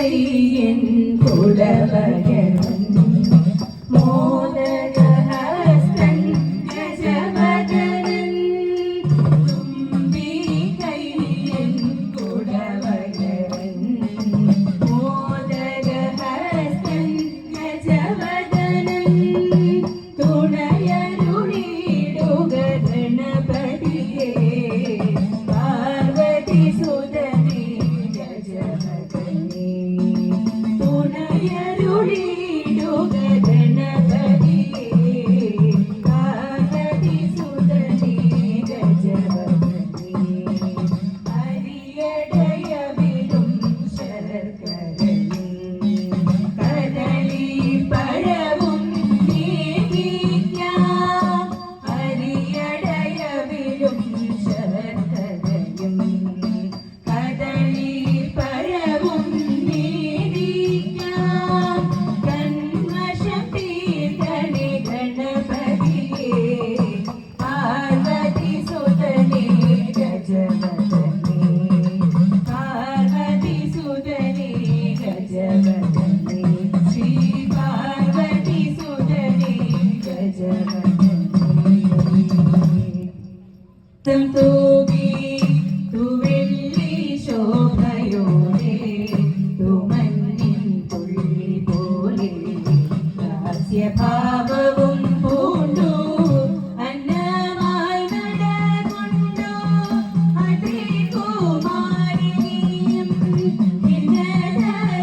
കയ്യൻ കുടവകൻ മോദക ഭാവവും പൂണ്ടു അന്നമായി നടകൊണ്ടു അതികുമാരിയും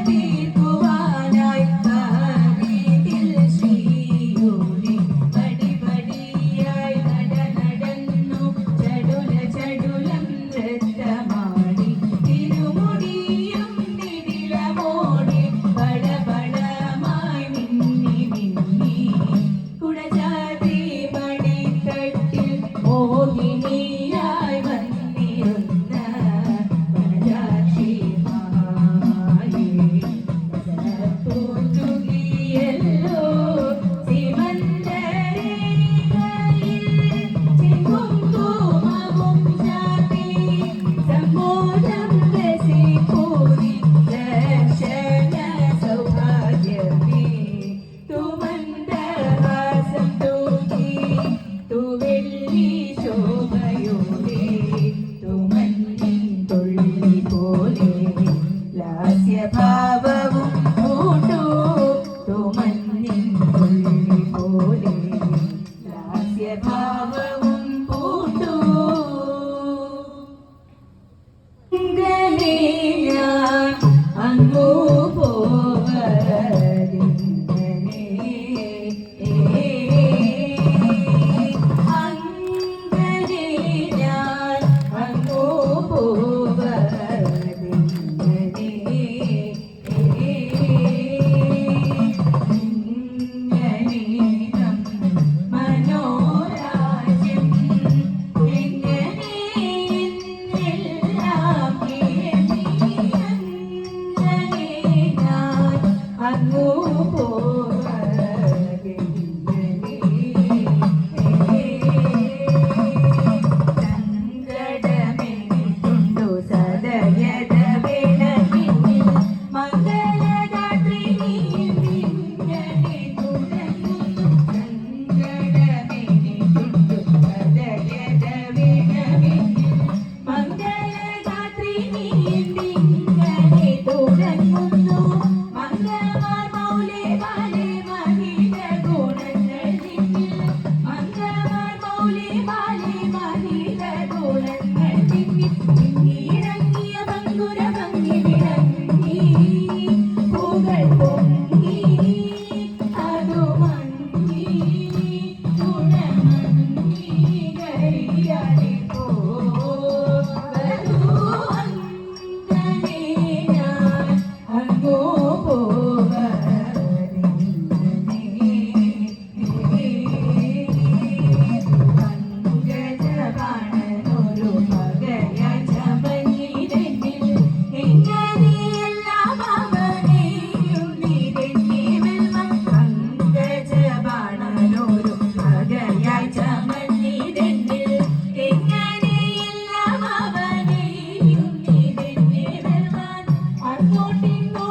തീർക്കുവാനായി കാതിൽ ശ്രീയോനി പടിപടിയായി നടന്നു ചടുല ചടുലം നൃത്തമാടി തിരുമുടിയും നിടിലമോടി പടപടമായി മിന്നി മിന്നി കുടജാതി മണിത്തട്ടിൽ മോഹിനിയായി വന്നിരുന്ന വനജാക്ഷി മായേ പൂത്തുകിയല്ലോ സിമന്തരേഖയിൽ ചെങ്കുങ്കുമവും ചാർത്തി സമ്മോദം രസിപ്പൂരി ദർശന സൗഭാഗ്യമേ തുമന്ദഹാസം തൂകി തുവെള്ളി ശോഭയോടെ തുമന്നിൻ തുള്ളി പോലെ ലാസ്യഭാവവും പൂണ്ടു തുമന്നിൻ തുള്ളി പോലെ ലാസ്യഭാവവും പൂണ്ടു ഇങ്ങനെ ഞാൻ അങ്ങു പോവതിങ്ങനെ അങ്ങനെ ഞാൻ അങ്ങു പോവതിങ്ങനെ ഇങ്ങനീനം മനോരാജ്യം ഇങ്ങനെ എല്ലാം അങ്ങനെ ഞാൻ അങ്ങു സങ്കടമെനിക്കുണ്ടു സദയത വിളകിനിൽ മംഗളഗാത്രി നീ തുടങ്ങുന്നു സങ്കടമെനിക്കുണ്ടു സദയത വിളകിനിൽ മംഗളഗാത്രി നീ തുടങ്ങുന്നു മംഗളമാർ മൗലേ ബാലേ മഹിത ഗുണങ്ങൾ നിന്നിൽ മംഗളമാർ മൗലേ ബാലേ മഹിത ഗുണങ്ങൾ നിന്നിൽ ഇറങ്ങിയ ഭംഗുര ഭംഗി വിളങ്ങി പൂകൾ പൊങ്ങി അതു മങ്ങി ഗുണമങ്ങി കരിയാടി പോവരൂ അങ്ങനെ ഞാൻ അങ്ങോ പങ്കജബാണനൊരു പകയായി ചമഞ്ഞിരന്നിൽ എങ്ങനെയെല്ലാം അവനെയുള്ളിരെന്നെ വെൽമം പങ്കജബാണനൊരു പകയായി ചമഞ്ഞിരന്നിൽ എങ്ങനെയെല്ലാം അവനെയുള്ളിരെന്നെ വെൽമം അങ്ങോട്ടിങ്ങോ